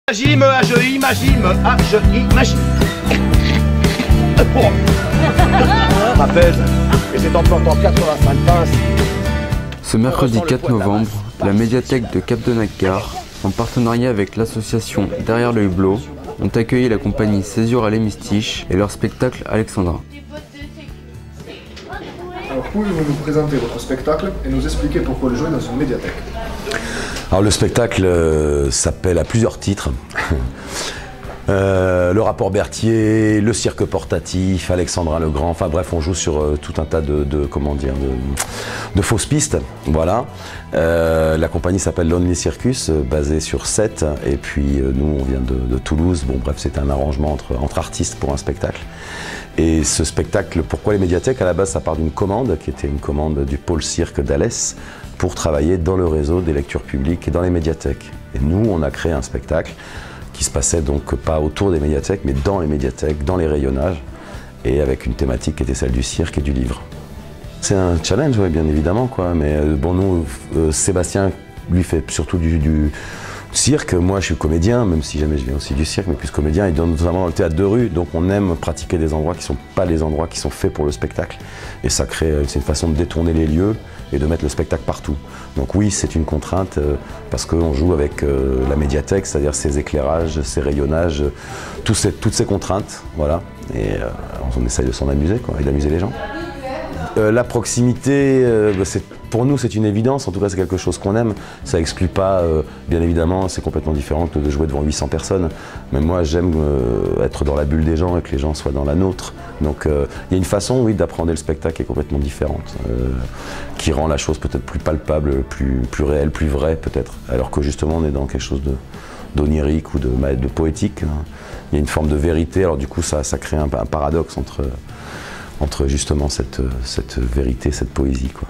Imagine, imagine, imagine. Rappelle que c'est en plantant 85 pinces. Ce mercredi 4 novembre, la médiathèque de Cap-de-Nacquart, en partenariat avec l'association Derrière le Hublot, ont accueilli la compagnie Césure à l'hémistiche et leur spectacle Alexandra. Alors pouvez-vous nous présenter votre spectacle et nous expliquer pourquoi le jouer dans une médiathèque? Alors le spectacle s'appelle à plusieurs titres. Le rapport Berthier, le cirque portatif, Alexandra le Grand, enfin bref on joue sur tout un tas de fausses pistes, voilà. La compagnie s'appelle Lonely Circus, basée sur Sète, et puis nous on vient de Toulouse, bon bref c'est un arrangement entre artistes pour un spectacle. Et ce spectacle, pourquoi les médiathèques? À la base ça part d'une commande, qui était une commande du pôle cirque d'Alès, pour travailler dans le réseau des lectures publiques et dans les médiathèques. Et nous on a créé un spectacle qui se passait donc pas autour des médiathèques, mais dans les médiathèques, dans les rayonnages, et avec une thématique qui était celle du cirque et du livre. C'est un challenge, ouais, bien évidemment, quoi. Mais bon, nous, Sébastien, lui, fait surtout du cirque. Moi, je suis comédien, même si jamais je viens aussi du cirque, mais plus comédien, et notamment dans le théâtre de rue. Donc, on aime pratiquer des endroits qui ne sont pas les endroits qui sont faits pour le spectacle. Et ça crée, c'est une façon de détourner les lieux et de mettre le spectacle partout. Donc oui, c'est une contrainte parce qu'on joue avec la médiathèque, c'est-à-dire ses éclairages, ses rayonnages, toutes ces contraintes, voilà. Et on essaye de s'en amuser, quoi, et d'amuser les gens. La proximité, pour nous c'est une évidence, en tout cas c'est quelque chose qu'on aime. Ça exclut pas, bien évidemment, c'est complètement différent de jouer devant 800 personnes. Mais moi j'aime être dans la bulle des gens et que les gens soient dans la nôtre. Donc il y a une façon, oui, d'appréhender le spectacle qui est complètement différente, qui rend la chose peut-être plus palpable, plus réelle, plus vraie peut-être. Alors que justement on est dans quelque chose d'onirique ou de poétique. Hein. Il y a une forme de vérité, alors du coup ça crée un paradoxe entre justement cette vérité, cette poésie, quoi.